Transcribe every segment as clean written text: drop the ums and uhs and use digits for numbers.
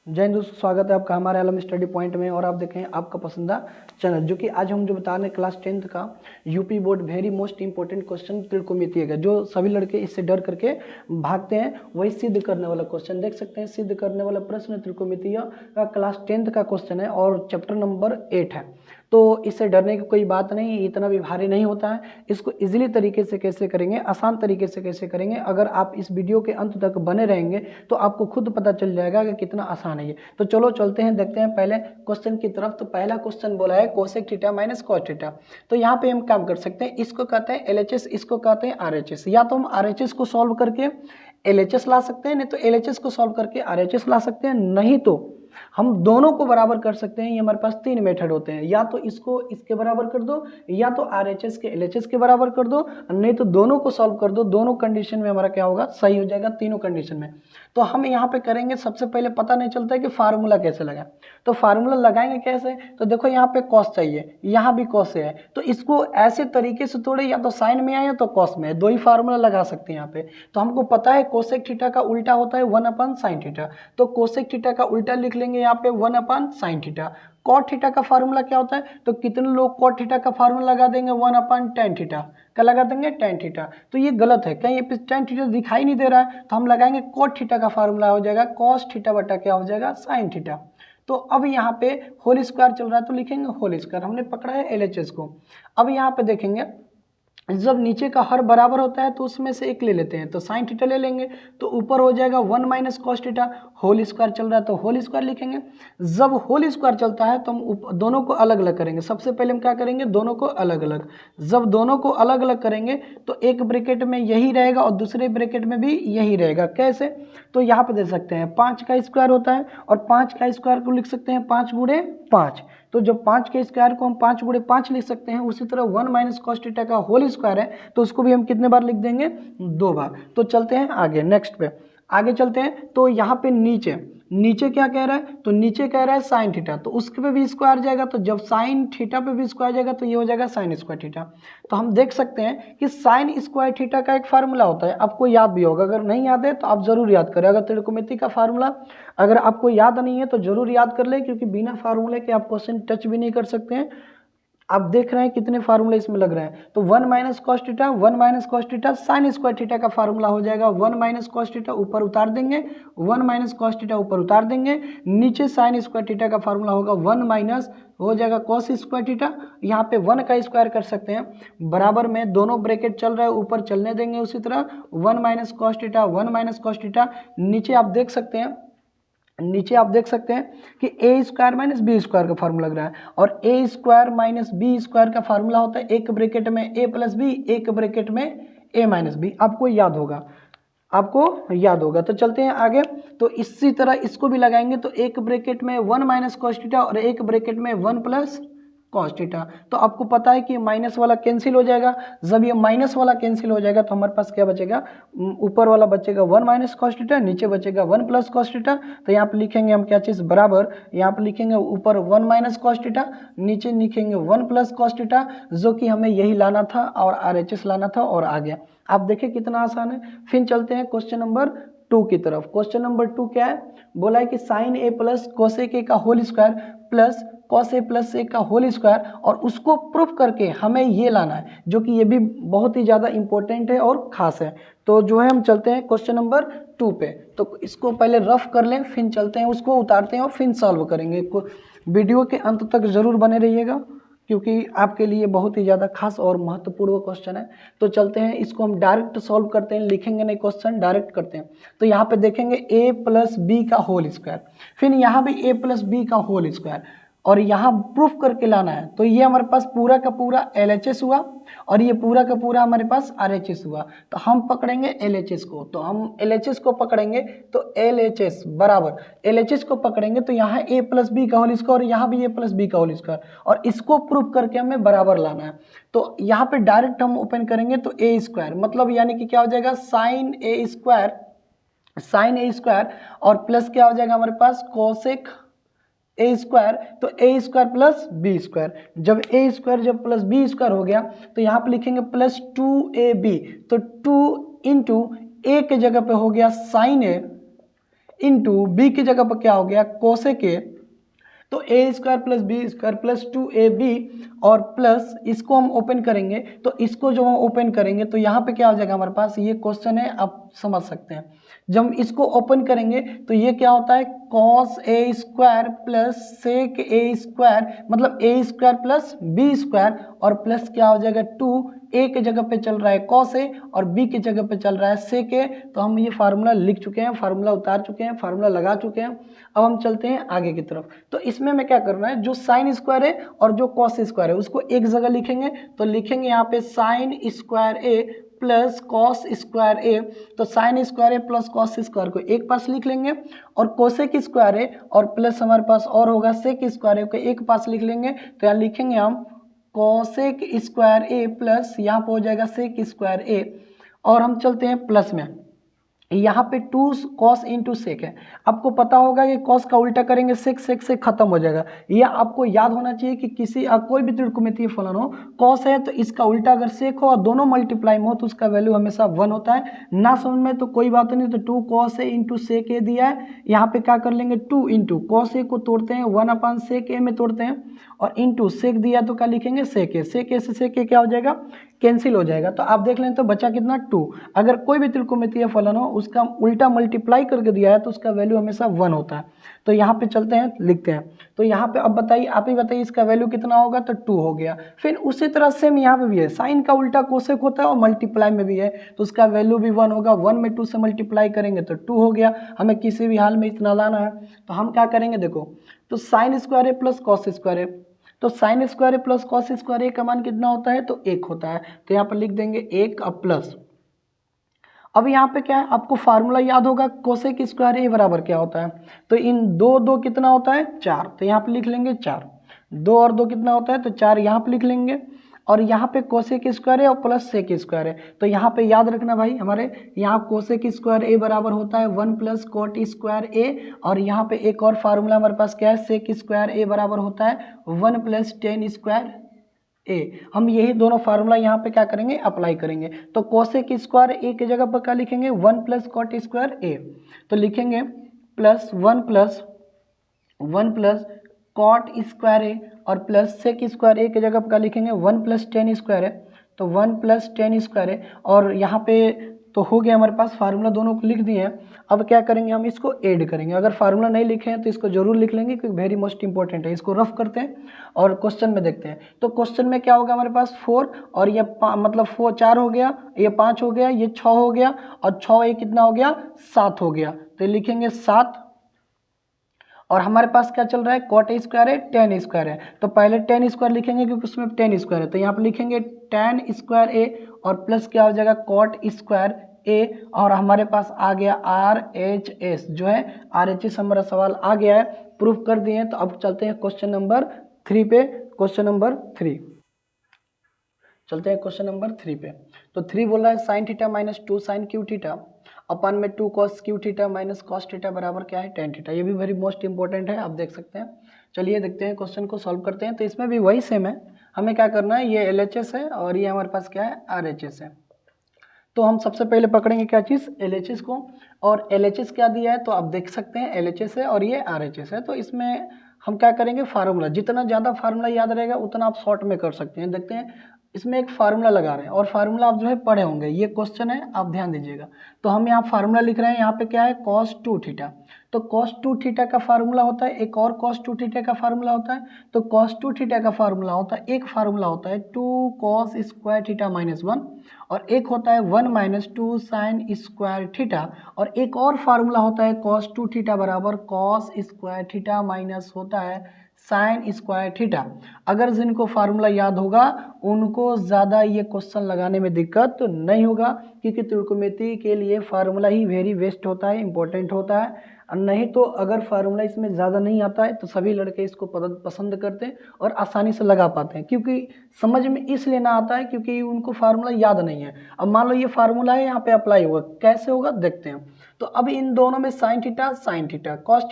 जय हिंद दोस्तों, स्वागत है आपका हमारे आलम स्टडी पॉइंट में। और आप देखें आपका पसंदीदा चैनल, जो कि आज हम जो बता रहे हैं क्लास 10th का UP board very most important question त्रिकोणमितीय का, जो सभी लड़के इससे डर करके भागते हैं, वही सिद्ध करने वाला क्वेश्चन देख सकते हैं। सिद्ध करने वाला प्रश्न त्रिकोणमितीय का क्लास 10th का क्वेश्चन है और चैप्टर नंबर 8 है। तो इससे डरने की कोई बात नहीं, इतना भी भारी नहीं होता है। इसको इजीली तरीके से कैसे करेंगे, आसान तरीके से कैसे करेंगे, अगर आप इस वीडियो के अंत तक बने रहेंगे तो आपको खुद पता चल जाएगा कि कितना आसान है ये। तो चलो चलते हैं, देखते हैं पहले क्वेश्चन की तरफ। तो पहला क्वेश्चन बोला है cosec theta minus cos theta. तो यहाँ पे हम काम कर सकते हैं, इसको कहते हैं LHS, इसको कहते हैं RHS। या तो हम RHS को सॉल्व करके LHS ला सकते हैं, नहीं तो LHS को सॉल्व करके RHS ला सकते हैं, नहीं तो हम दोनों को बराबर कर सकते हैं। ये हमारे पास तीन मेथड होते हैं, या तो इसको इसके बराबर कर दो, या तो RHS के LHS के बराबर कर दो, नहीं तो दोनों को सॉल्व कर दो। दोनों कंडीशन में हमारा क्या होगा, सही हो जाएगा तीनों कंडीशन में। तो हम यहाँ पे करेंगे, सबसे पहले पता नहीं चलता है कि फार्मूला कैसे लगाएं। तो फार्मूला लगाएंगे कैसे, तो देखो यहाँ पे कॉस चाहिए, यहाँ भी कॉस है, तो इसको ऐसे तरीके से तोड़े, या तो साइन में आए या तो कॉस में, दो ही फार्मूला लगा सकते हैं यहाँ पे। तो हमको पता है कोसेक थीटा का उल्टा होता है 1/sin थीटा, तो कोसेक थीटा का उल्टा लिख लेंगे यहाँ पे 1/sin थीटा। कॉट थीटा का फार्मूला क्या होता है, तो कितने लोग कॉट थीटा का फार्मूला लगा देंगे 1/tan थीटा का लगा देंगे tan थीटा। तो ये गलत है, कहीं पे tan थीटा दिखाई नहीं दे रहा है, तो हम लगाएंगे कॉट थीटा का फार्मूला हो जाएगा cos थीटा बटा क्या हो जाएगा sin थीटा। तो अब यहाँ पे होल स्क्वायर चल रहा है तो लिखेंगे होल स्क्वायर, हमने पकड़ा है LHS को। अब यहाँ पे देखेंगे जब नीचे का हर बराबर होता है तो उसमें से एक ले लेते हैं, तो साइन थीटा ले लेंगे, तो ऊपर हो जाएगा 1 minus cos theta. Whole square चल रहा है तो होल स्क्वायर लिखेंगे। जब होल स्क्वायर चलता है तो हम दोनों को अलग अलग करेंगे। सबसे पहले हम क्या करेंगे, दोनों को अलग अलग। जब दोनों को अलग अलग करेंगे तो एक ब्रैकेट में यही रहेगा और दूसरे ब्रैकेट में भी यही रहेगा। कैसे, तो यहाँ पे दे सकते हैं 5 का स्क्वायर होता है, और 5 का स्क्वायर को लिख सकते हैं 5 गुणे 5। तो जब 5 के स्क्वायर को हम 5 गुणे 5 लिख सकते हैं, उसी तरह 1 माइनस कॉस थीटा का होल स्क्वायर है तो उसको भी हम कितने बार लिख देंगे, 2 बार। तो चलते हैं आगे, नेक्स्ट पे आगे चलते हैं। तो यहाँ पे नीचे क्या कह रहा है, तो नीचे कह रहा है साइन थीटा, तो उसके पे भी स्क्वायर जाएगा, तो जब साइन थीटा पे भी स्क्वायर जाएगा तो ये हो जाएगा साइन स्क्वायर थीटा। तो हम देख सकते हैं कि साइन स्क्वायर थीटा का एक फार्मूला होता है, आपको याद भी होगा, अगर नहीं याद है तो आप जरूर याद करें। अगर त्रिकोणमिति का फार्मूला अगर आपको याद नहीं है तो जरूर याद कर ले, क्योंकि बिना फार्मूले के आप क्वेश्चन टच भी नहीं कर सकते हैं। आप देख रहे हैं कितने फार्मूले इसमें लग रहे हैं। तो 1 minus cos theta, 1 minus cos theta sine square theta का फार्मूला हो जाएगा 1 माइनस कॉस थीटा, ऊपर उतार देंगे 1 माइनस कॉस थीटा, ऊपर उतार देंगे, नीचे साइन स्क्वायर थीटा का फार्मूला होगा 1 माइनस हो जाएगा कॉस स्क्वायर थीटा। यहाँ पे 1 का स्क्वायर कर सकते हैं, बराबर में दोनों ब्रैकेट चल रहा है, ऊपर चलने देंगे उसी तरह 1 minus cos theta, 1 minus cos theta. नीचे आप देख सकते हैं कि ए स्क्वायर माइनस बी स्क्वायर का फार्मूला लग रहा है, और ए स्क्वायर माइनस बी स्क्वायर का फार्मूला होता है एक ब्रैकेट में ए प्लस बी, एक ब्रैकेट में ए माइनस बी। आपको याद होगा। तो चलते हैं आगे। तो इसी तरह इसको भी लगाएंगे, तो एक ब्रैकेट में 1 माइनस कॉस थीटा और एक ब्रैकेट में 1 प्लस कॉस थीटा। तो आपको पता है कि माइनस वाला कैंसिल हो जाएगा। जब ये माइनस वाला कैंसिल हो जाएगा तो हमारे पास क्या बचेगा, ऊपर वाला बचेगा 1 माइनस कॉस थीटा, नीचे बचेगा 1 प्लस कॉस थीटा। तो यहाँ पे लिखेंगे हम क्या चीज़, बराबर, यहाँ पे लिखेंगे ऊपर 1 माइनस कॉस थीटा, नीचे लिखेंगे 1 प्लस कॉस थीटा, जो कि हमें यही लाना था और RHS लाना था, और आ गया। आप देखिए कितना आसान है। फिर चलते हैं क्वेश्चन नंबर 2 की तरफ। क्वेश्चन नंबर 2 क्या है, बोला है कि sine A plus cosec A का whole square plus cos A plus A का होल स्क्वायर, और उसको प्रूफ करके हमें ये लाना है, जो कि ये भी बहुत ही ज़्यादा इंपॉर्टेंट है और ख़ास है। तो जो है हम चलते हैं क्वेश्चन नंबर 2 पे। तो इसको पहले रफ कर लें, फिर चलते हैं उसको उतारते हैं और फिर सॉल्व करेंगे। वीडियो के अंत तक ज़रूर बने रहिएगा, क्योंकि आपके लिए बहुत ही ज़्यादा खास और महत्वपूर्ण क्वेश्चन है। तो चलते हैं, इसको हम डायरेक्ट सॉल्व करते हैं, लिखेंगे नहीं क्वेश्चन, डायरेक्ट करते हैं। तो यहाँ पे देखेंगे a प्लस बी का होल स्क्वायर, फिर यहाँ भी a प्लस बी का होल स्क्वायर, और यहाँ प्रूफ करके लाना है। तो ये हमारे पास पूरा का पूरा LHS हुआ, और ये पूरा का पूरा हमारे पास RHS हुआ। तो हम पकड़ेंगे LHS को, तो हम LHS को पकड़ेंगे, तो LHS बराबर LHS को पकड़ेंगे, तो यहाँ a प्लस बी का होल स्क्वायर और यहाँ भी a प्लस बी का होल स्क्वायर, और इसको प्रूफ करके हमें बराबर लाना है। तो यहाँ पे डायरेक्ट हम ओपन करेंगे तो a स्क्वायर, मतलब यानी कि क्या हो जाएगा, साइन ए स्क्वायर, और प्लस क्या हो जाएगा हमारे पास कोसेक ए स्क्वायर, तो A square plus B square. जब ए स्क्वायर जब प्लस बी स्क्वायर हो गया तो यहाँ पे लिखेंगे प्लस 2ab, तो 2 इंटू ए के जगह पे हो गया साइन ए इंटू बी की जगह पर क्या हो गया कोसेक ए, तो A square plus B square plus 2ab और प्लस इसको हम ओपन करेंगे, तो इसको जब हम ओपन करेंगे तो यहाँ पे क्या हो जाएगा हमारे पास, ये क्वेश्चन है आप समझ सकते हैं। जब हम इसको ओपन करेंगे तो ये क्या होता है cos A square plus sec A square, मतलब ए स्क्वायर प्लस बी स्क्वायर और प्लस क्या हो जाएगा 2, ए के जगह पे चल रहा है कॉस ए और बी की जगह पे चल रहा है सेक ए। तो हम ये फार्मूला लिख चुके हैं, फार्मूला उतार चुके हैं, फार्मूला लगा चुके हैं। अब हम चलते हैं आगे की तरफ। तो इसमें मैं क्या करना है, जो साइन स्क्वायर है और जो कॉस स्क्वायर है उसको एक जगह लिखेंगे, तो लिखेंगे यहाँ पे साइन स्क्वायर ए प्लस कॉस स्क्वायर ए। तो साइन स्क्वायर ए प्लस कॉस स्क्वायर को एक पास लिख लेंगे और कोसेक स्क्वायर ए और प्लस हमारे पास और होगा सेक स्क्वायर ए को एक पास लिख लेंगे। तो यहाँ लिखेंगे हम कोसेक स्क्वायर ए प्लस यहाँ पे हो जाएगा सेक स्क्वायर ए और हम चलते हैं प्लस में। यहाँ पे 2 कॉस इंटू सेक है, आपको पता होगा कि कॉस का उल्टा करेंगे सेक, सेक से खत्म हो जाएगा। यह आपको याद होना चाहिए कि किसी कोई भी त्रिकोणमितीय फलन हो, कॉस है तो इसका उल्टा अगर सेक हो और दोनों मल्टीप्लाई में हो तो उसका वैल्यू हमेशा 1 होता है। ना समझ में तो कोई बात नहीं, तो 2 कॉस ए इंटू सेक ए दिया है, यहाँ पे क्या कर लेंगे 2 इंटू कॉस ए को तोड़ते हैं 1 अपन सेक ए में तोड़ते हैं और इंटू सेक दिया तो क्या लिखेंगे सेक ए। सेक ए से सेक ए क्या हो जाएगा कैंसिल हो जाएगा। तो आप देख लें तो बचा कितना 2। अगर कोई भी त्रिकोणमितीय फलन हो उसका उल्टा मल्टीप्लाई करके दिया है तो उसका वैल्यू हमेशा 1 होता है। तो यहाँ पे चलते हैं लिखते हैं, तो यहाँ पे अब बताइए, आप ही बताइए इसका वैल्यू कितना होगा, तो 2 हो गया। फिर उसी तरह सेम यहाँ पे भी है, साइन का उल्टा कोसेक होता है और मल्टीप्लाई में भी है तो उसका वैल्यू भी 1 होगा। 1 में 2 से मल्टीप्लाई करेंगे तो 2 हो गया। हमें किसी भी हाल में इतना लाना है तो हम क्या करेंगे, देखो तो साइन स्क्वायर है प्लस कॉस स्क्वायर है, तो sine square plus cos square A का मान कितना होता है, तो 1 होता है। तो यहाँ पर लिख देंगे 1 अब प्लस, अब यहाँ पे क्या है आपको फार्मूला याद होगा कोसेक स्क्वायर ए बराबर क्या होता है, तो इन 2 कितना होता है 4, तो यहाँ पे लिख लेंगे 4। 2 और 2 कितना होता है, तो 4 यहाँ पे लिख लेंगे और यहाँ पे कोसेक स्क्वायर है और प्लस सेक स्क्वायर है। तो यहाँ पे याद रखना भाई, हमारे यहाँ कोसेक स्क्वायर ए बराबर होता है 1 प्लस कोट स्क्वायर ए और यहाँ पे एक और फार्मूला हमारे पास क्या है, सेक स्क्वायर ए बराबर होता है 1 प्लस टेन स्क्वायर ए। हम यही दोनों फार्मूला यहाँ पे क्या करेंगे अप्लाई करेंगे। तो कोसेक स्क्वायर ए की जगह पर क्या लिखेंगे 1 प्लस कोट स्क्वायर ए, तो लिखेंगे प्लस 1 प्लस कॉट स्क्वायर ए और प्लस सेक स्क्वायर ए की जगह पर क्या लिखेंगे 1 प्लस टेन स्क्वायर है, तो 1 प्लस टेन स्क्वायर है और यहाँ पे तो हो गया हमारे पास, फार्मूला दोनों को लिख दिए हैं। अब क्या करेंगे हम इसको ऐड करेंगे, अगर फार्मूला नहीं लिखे हैं तो इसको जरूर लिख लेंगे क्योंकि वेरी मोस्ट इंपॉर्टेंट है। इसको रफ करते हैं और क्वेश्चन में देखते हैं। तो क्वेश्चन में क्या होगा हमारे पास 4 और ये मतलब 4 हो गया, ये 5 हो गया, ये 6 हो गया और 6 ये कितना हो गया 7 हो गया, तो लिखेंगे 7 और हमारे पास क्या चल रहा है कॉट स्क्वायर है टेन स्क्वायर है, तो पहले टेन स्क्वायर लिखेंगे क्योंकि उसमें टेन स्क्वायर है, तो यहाँ पे लिखेंगे टेन स्क्वायर ए और प्लस क्या हो जाएगा कॉट स्क्वायर ए और हमारे पास आ गया RHS, जो है RHS हमारा सवाल आ गया है, प्रूफ कर दिए। तो अब चलते हैं क्वेश्चन नंबर 3 पे। क्वेश्चन नंबर 3 चलते हैं क्वेश्चन नंबर 3 पे। तो 3 बोल रहा है sine theta minus 2 sine cube theta अपन में 2 cos cube theta minus cos theta बराबर क्या है टेन थीटा। ये भी वेरी मोस्ट इंपॉर्टेंट है, आप देख सकते हैं। चलिए देखते हैं क्वेश्चन को सॉल्व करते हैं। तो इसमें भी वही सेम है, हमें क्या करना है, ये LHS है और ये हमारे पास क्या है RHS है। तो हम सबसे पहले पकड़ेंगे क्या चीज़ LHS को, और LHS क्या दिया है तो आप देख सकते हैं LHS है और ये RHS है। तो इसमें हम क्या करेंगे फार्मूला, जितना ज़्यादा फार्मूला याद रहेगा उतना आप शॉर्ट में कर सकते हैं। देखते हैं इसमें एक फार्मूला लगा रहे हैं और फार्मूला आप जो है पढ़े होंगे, ये क्वेश्चन है आप ध्यान दीजिएगा। तो हम यहाँ फार्मूला लिख रहे हैं, यहाँ पे क्या है cos 2 थीटा, तो cos 2 थीटा का फार्मूला होता है, एक और cos 2 थीटा का फार्मूला होता है। तो cos 2 थीटा का फार्मूला होता है, एक फार्मूला होता है 2 cos स्क्वायर थीटा माइनस 1 और एक होता है 1 माइनस 2 साइन स्क्वायर थीटा और एक और फार्मूला होता है cos 2 थीटा बराबर cos स्क्वायर थीटा माइनस होता है साइन स्क्वायर थीटा। अगर जिनको फार्मूला याद होगा उनको ज़्यादा ये क्वेश्चन लगाने में दिक्कत तो नहीं होगा, क्योंकि त्रिकोणमिति के लिए फार्मूला ही वेरी बेस्ट होता है, इंपॉर्टेंट होता है। नहीं तो अगर फार्मूला इसमें ज़्यादा नहीं आता है तो सभी लड़के इसको पसंद करते हैं और आसानी से लगा पाते हैं, क्योंकि समझ में इसलिए ना आता है क्योंकि उनको फार्मूला याद नहीं है। अब मान लो ये फार्मूला है, यहाँ पे अप्लाई होगा, कैसे होगा देखते हैं। तो अब इन दोनों में साइन थीटा, कॉस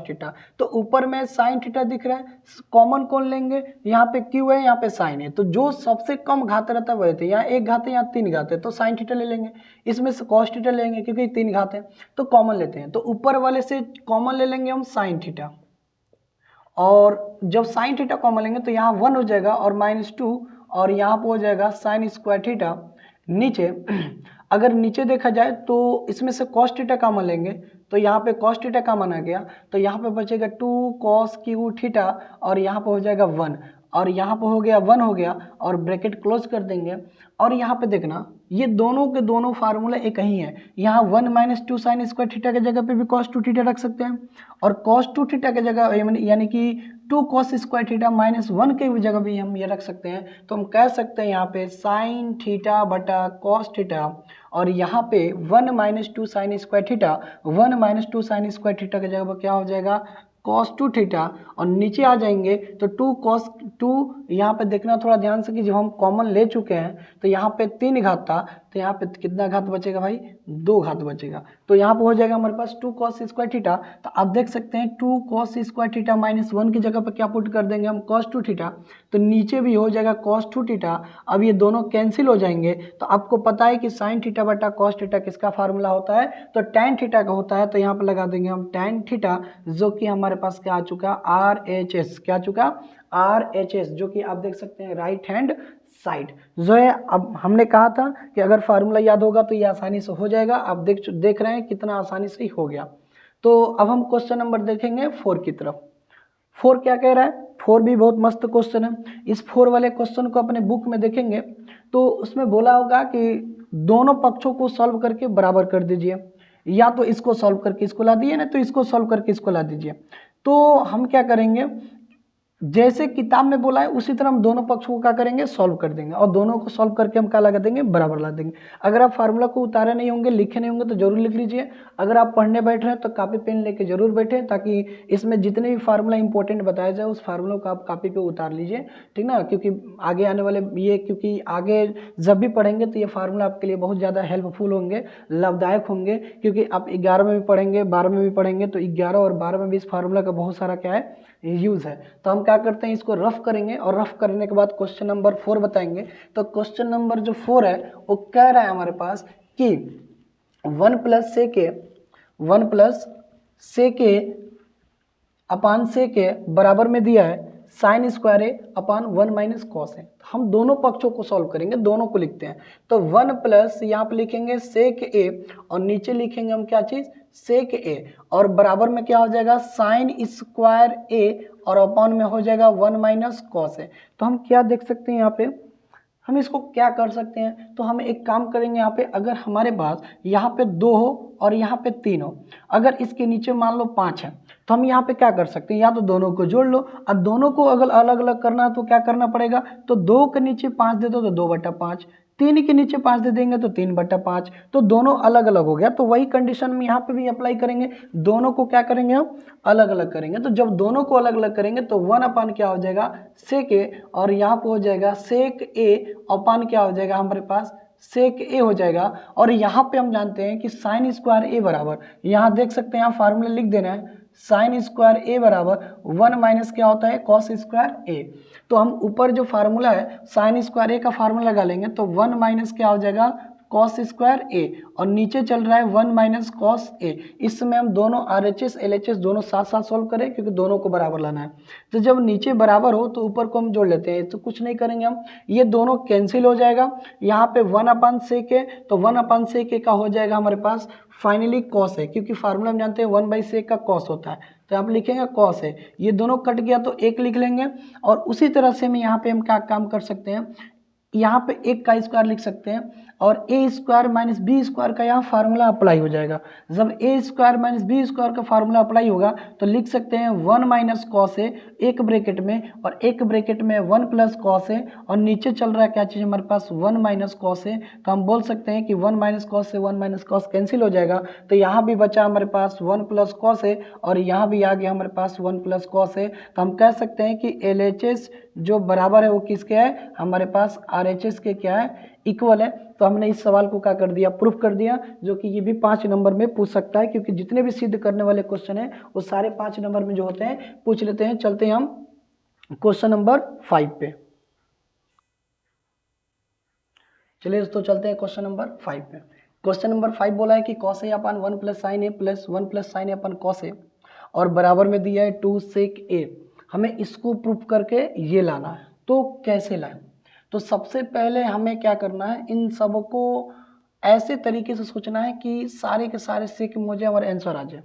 थीटा, तो ऊपर में साइन थीटा दिख रहा है, कॉमन कौन लेंगे, यहाँ पे क्यू है, यहाँ पे साइन है, तो जो सबसे कम घात रहता है वही थे, यहाँ एक घात है, यहाँ तीन घात है, तो साइन थीटा ले लेंगे, इसमें से कॉस थीटा लेंगे क्योंकि तीन घात है, तो कॉमन लेते हैं, तो ऊपर वाले से कॉमन ले लेंगे हम साइन थीटा, और जब साइन थीटा कॉमन लेंगे तो यहाँ 1 हो जाएगा और -2, और यहाँ पर हो जाएगा साइन स्क्वायर थीटा। नीचे अगर नीचे देखा जाए तो इसमें से कॉस थीटा कॉमन लेंगे, तो यहाँ पे कॉस थीटा कॉमन आ गया, तो यहाँ पे बचेगा 2 cos क्यू थीटा, और यहाँ पे हो जाएगा 1, और यहाँ पे हो गया 1 हो गया, और ब्रैकेट क्लोज कर देंगे। और यहाँ पे देखना ये दोनों के दोनों फार्मूला एक ही है, यहाँ 1 - 2 साइन स्क्वायर थीटा के जगह पे भी cos 2 थीटा रख सकते हैं, और cos 2 थीटा के जगह यानी कि 2 cos स्क्वायर थीटा -1 के जगह भी हम ये रख सकते हैं। तो हम कह सकते हैं यहाँ पे साइन थीटा बटा कॉस थीटा, और यहाँ पे 1 - 2 sine square theta, 1 - 2 sine square theta की जगह पर क्या हो जाएगा cos 2 थीटा, और नीचे आ जाएंगे तो 2 cos 2, यहाँ पे देखना थोड़ा ध्यान से कि जब हम कॉमन ले चुके हैं तो यहाँ पे 3 घात था, तो यहाँ पे कितना घात बचेगा भाई, 2 घात बचेगा, तो यहाँ पे हो जाएगा हमारे पास 2 cos स्क्वायर थीटा। तो आप देख सकते हैं 2 cos स्क्वायर थीटा -1 की जगह पर क्या पुट कर देंगे हम, cos 2 थीटा, तो नीचे भी हो जाएगा cos 2 थीटा। अब ये दोनों कैंसिल हो जाएंगे, तो आपको पता है कि साइन थीटा बटा cos थीटा किसका फार्मूला होता है, तो tan थीटा का होता है, तो यहाँ पर लगा देंगे हम tan थीटा, जो कि हमारे पास क्या आ चुका, RHS, क्या आ चुका, RHS, जो कि आप देख सकते हैं राइट हैंड साइड जो है। अब हमने कहा था कि अगर फार्मूला याद होगा तो ये आसानी से हो जाएगा, आप देख रहे हैं कितना आसानी से ही हो गया। तो अब हम क्वेश्चन नंबर देखेंगे 4 की तरफ। 4 क्या कह रहा है, 4 भी बहुत मस्त क्वेश्चन है। इस 4 वाले क्वेश्चन को अपने बुक में देखेंगे तो उसमें बोला होगा कि दोनों पक्षों को सॉल्व करके बराबर कर दीजिए, या तो इसको सॉल्व करके इसको ला दिए ना, तो इसको सॉल्व करके इसको ला दीजिए। तो हम क्या करेंगे, जैसे किताब में बोला है उसी तरह हम दोनों पक्षों को क्या करेंगे, सॉल्व कर देंगे, और दोनों को सॉल्व करके हम क्या लगा देंगे, बराबर ला देंगे। अगर आप फार्मूला को उतारे नहीं होंगे, लिखे नहीं होंगे तो जरूर लिख लीजिए। अगर आप पढ़ने बैठ रहे हैं तो कापी पेन लेके जरूर बैठे, ताकि इसमें जितने भी फार्मूला इंपॉर्टेंट बताया जाए उस फार्मूला को आप कापी पे उतार लीजिए, ठीक ना, क्योंकि आगे आने वाले क्योंकि आगे जब भी पढ़ेंगे तो ये फार्मूला आपके लिए बहुत ज़्यादा हेल्पफुल होंगे, लाभदायक होंगे, क्योंकि आप 11 में भी पढ़ेंगे, 12 में भी पढ़ेंगे, तो 11 और 12 में भी इस फार्मूला का बहुत सारा क्या है, यूज़ है। तो हम क्या करते हैं, इसको रफ करेंगे, और रफ करने के बाद क्वेश्चन नंबर 4 बताएंगे। तो क्वेश्चन नंबर जो 4 है वो कह रहा है हमारे पास कि 1 + सेके अपान सेके बराबर में दिया है साइन स्क्वायर ए अपान 1 - कॉस है। हम दोनों पक्षों को सॉल्व करेंगे, दोनों को लिखते हैं। तो 1 + यहाँ पे लिखेंगे सेक ए, और नीचे लिखेंगे हम क्या चीज़, सेक ए, और बराबर में क्या हो जाएगा, साइन स्क्वायर ए, और अपान में हो जाएगा 1 - कॉस है। तो हम क्या देख सकते हैं यहाँ पे, हम इसको क्या कर सकते हैं, तो हम एक काम करेंगे यहाँ पे, अगर हमारे पास यहाँ पे 2 हो और यहाँ पे 3 हो, अगर इसके नीचे मान लो 5 है, तो हम यहाँ पे क्या कर सकते हैं, या तो दोनों को जोड़ लो, अब दोनों को अगर अलग अलग करना है तो क्या करना पड़ेगा, तो 2 के नीचे 5 दे दो तो 2/5, 3 के नीचे 5 दे देंगे तो 3/5, तो दोनों अलग अलग हो गया। तो वही कंडीशन में यहाँ पे भी अप्लाई करेंगे, दोनों को क्या करेंगे हम, अलग अलग करेंगे। तो जब दोनों को अलग अलग करेंगे तो 1 अपान क्या हो जाएगा, सेक ए, और यहाँ पे हो जाएगा सेक ए अपान क्या हो जाएगा हमारे पास, सेक ए हो जाएगा। और यहाँ पे हम जानते हैं कि साइन स्क्वायर ए बराबर, यहाँ देख सकते हैं, यहाँ फार्मूला लिख देना है, साइन स्क्वायर ए बराबर 1 - क्या होता है, कॉस स्क्वायर ए। तो हम ऊपर जो फार्मूला है साइन स्क्वायर ए का फार्मूला लगा लेंगे, तो 1 - क्या हो जाएगा, कॉस स्क्वायर ए, और नीचे चल रहा है 1 - कॉस ए। इस समय हम दोनों RHS LHS दोनों साथ साथ सॉल्व करें, क्योंकि दोनों को बराबर लाना है। तो जब नीचे बराबर हो तो ऊपर को हम जोड़ लेते हैं, तो कुछ नहीं करेंगे हम, ये दोनों कैंसिल हो जाएगा। यहाँ पे 1/sec है, तो 1/sec का हो जाएगा हमारे पास फाइनली कॉस है, क्योंकि फार्मूला हम जानते हैं 1/sec का कॉस होता है, तो आप लिखेंगे कॉस है। ये दोनों कट गया तो एक लिख लेंगे, और उसी तरह से हम यहाँ पे हम क्या काम कर सकते हैं, यहाँ पे 1 का स्क्वायर लिख सकते हैं, और ए स्क्वायर माइनस बी स्क्वायर का यहाँ फार्मूला अप्लाई हो जाएगा। जब ए स्क्वायर माइनस बी स्क्वायर का फार्मूला अप्लाई होगा तो लिख सकते हैं 1 - कॉस ए, एक ब्रैकेट में, और एक ब्रैकेट में 1 + कॉस ए, और नीचे चल रहा है क्या चीज़ हमारे पास, 1 - कॉस ए। तो हम बोल सकते हैं कि 1 - कॉस से 1 - कॉस कैंसिल हो जाएगा, तो यहाँ भी बचा हमारे पास 1 + कॉस ए, और यहाँ भी आ गया हमारे पास 1 + कॉस ए। तो हम कह सकते हैं कि LHS जो बराबर है वो किसके है, हमारे पास RHS के क्या है, इक्वल है। तो हमने इस सवाल को क्या कर दिया, प्रूफ कर दिया, जो कि ये भी 5 नंबर में पूछ सकता है, क्योंकि जितने भी सिद्ध करने वाले क्वेश्चन हैं वो सारे 5 नंबर में जो होते हैं पूछ लेते हैं। चलते हैं हम क्वेश्चन नंबर 5 पे। चलिए दोस्तों चलते हैं क्वेश्चन नंबर 5 पे। क्वेश्चन नंबर 5 बोला है कि cos a upon 1 plus sign A plus 1 plus sign A upon cos ए और बराबर में दिया है 2 sec a। हमें इसको प्रूफ करके ये लाना है, तो कैसे लाएं? तो सबसे पहले हमें क्या करना है, इन सबको ऐसे तरीके से सोचना है कि सारे के सारे सेक में हो जाए और आंसर आ जाए।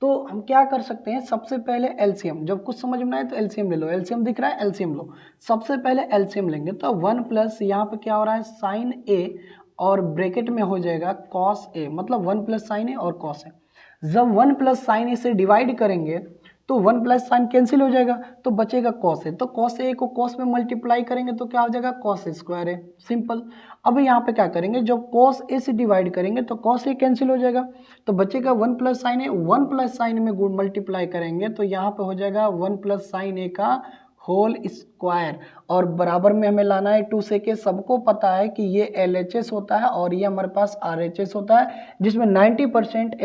तो हम क्या कर सकते हैं, सबसे पहले एलसीएम, जब कुछ समझ में आए तो एलसीएम ले लो। एलसीएम दिख रहा है, एलसीएम लो। सबसे पहले एलसीएम लेंगे तो 1 प्लस यहाँ पे क्या हो रहा है साइन ए और ब्रैकेट में हो जाएगा कॉस ए, मतलब 1 प्लस साइन ए और कॉस ए। जब 1 प्लस साइन ए से डिवाइड करेंगे तो 1 प्लस साइन कैंसिल हो जाएगा तो बचेगा कॉस ए। तो कॉस ए को कॉस में मल्टीप्लाई करेंगे तो क्या हो जाएगा कॉस स्क्वायर ए, सिंपल। अब यहाँ पे क्या करेंगे, जब कॉस ए से डिवाइड करेंगे तो कॉस ए कैंसिल हो जाएगा तो बचेगा 1 प्लस साइन ए। 1 प्लस साइन में मल्टीप्लाई करेंगे तो यहाँ पे हो जाएगा 1 प्लस साइन ए का होल स्क्वायर और बराबर में हमें लाना है 2 sec a। सबको पता है कि ये LHS होता है और ये हमारे पास RHS होता है, जिसमें 90%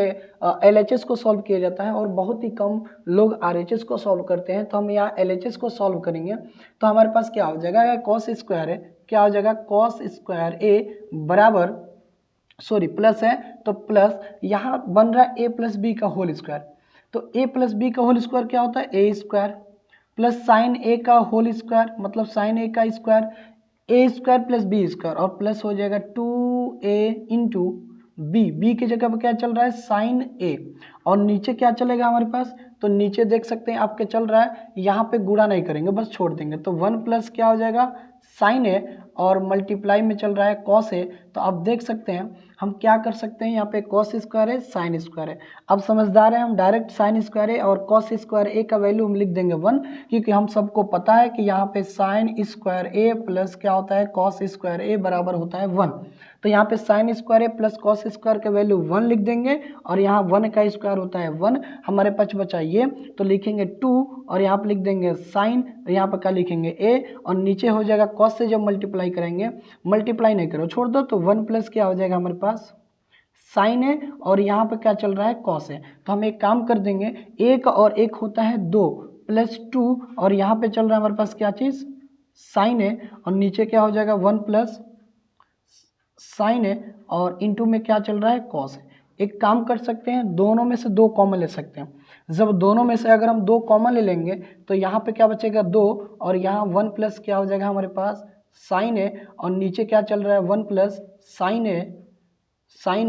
LHS को सॉल्व किया जाता है और बहुत ही कम लोग RHS को सॉल्व करते हैं। तो हम यहाँ LHS को सॉल्व करेंगे तो हमारे पास क्या हो जाएगा, कॉस स्क्वायर है, क्या हो जाएगा कॉस स्क्वायर ए बराबर प्लस है तो प्लस यहाँ बन रहा है a प्लस बी का होल स्क्वायर। तो a प्लस बी का होल स्क्वायर क्या होता है ए स्क्वायर प्लस साइन ए का होल स्क्वायर, मतलब साइन ए का स्क्वायर, ए स्क्वायर प्लस बी स्क्वायर और प्लस हो जाएगा 2a इंटू बी की जगह पर क्या चल रहा है साइन ए और नीचे क्या चलेगा हमारे पास, तो नीचे देख सकते हैं आपके चल रहा है, यहाँ पे गुणा नहीं करेंगे बस छोड़ देंगे। तो 1 प्लस क्या हो जाएगा साइन ए और मल्टीप्लाई में चल रहा है कॉस ए। तो आप देख सकते हैं हम क्या कर सकते हैं, यहाँ पे कॉस स्क्वायर है साइन स्क्वायर है। अब समझदार है, हम डायरेक्ट साइन स्क्वायर ए और कॉस स्क्वायर ए का वैल्यू हम लिख देंगे 1, क्योंकि हम सबको पता है कि यहाँ पे साइन स्क्वायर ए प्लस क्या होता है कॉस स्क्वायर ए बराबर होता है 1। तो यहाँ पे साइन स्क्वायर ए प्लस कॉस स्क्वायर का वैल्यू 1 लिख देंगे और यहाँ 1 का स्क्वायर होता है 1, हमारे पास बचा ये तो लिखेंगे 2 और यहाँ पे लिख देंगे साइन, यहाँ पर क्या लिखेंगे ए और नीचे हो जाएगा कॉस से जब मल्टीप्लाई करेंगे, मल्टीप्लाई नहीं करो छोड़ दो, तो 1 प्लस क्या हो जाएगा हमारे पास साइन है और यहाँ पे क्या चल रहा है कॉस है। तो हम एक काम कर देंगे, एक और एक होता है 2 प्लस 2 और यहाँ पे चल रहा है हमारे पास क्या चीज़ साइन है और नीचे क्या हो जाएगा 1 प्लस साइन है और इंटू में क्या चल रहा है कॉस है। एक काम कर सकते हैं, दोनों में से 2 कॉमन ले सकते हैं। जब दोनों में से अगर हम 2 कॉमन ले लेंगे तो यहाँ पे क्या बचेगा 2 और यहाँ 1 प्लस क्या हो जाएगा हमारे पास साइन है और नीचे क्या चल रहा है 1 प्लस साइन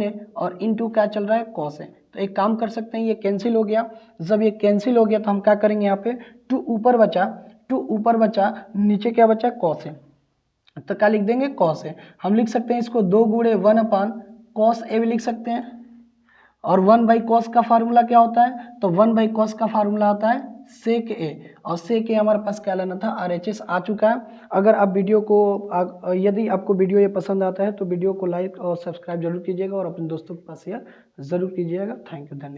है और इंटू क्या चल रहा है कॉस है। तो एक काम कर सकते हैं, ये कैंसिल हो गया। जब ये कैंसिल हो गया तो हम क्या करेंगे, यहाँ पे 2 ऊपर बचा नीचे क्या बचा कॉस है, तो क्या लिख देंगे कॉस है। हम लिख सकते हैं इसको 2 गुणे 1 अपान कॉस ए भी लिख सकते हैं और 1 बाई कॉस का फार्मूला क्या होता है, तो 1 बाई कॉस का फार्मूला होता है सेक ए और सेक ए हमारे पास क्या लाना था RHS आ चुका है। अगर आप वीडियो को यदि आपको वीडियो ये पसंद आता है तो वीडियो को लाइक और सब्सक्राइब जरूर कीजिएगा और अपने दोस्तों के पास शेयर जरूर कीजिएगा। थैंक यू, धन्यवाद।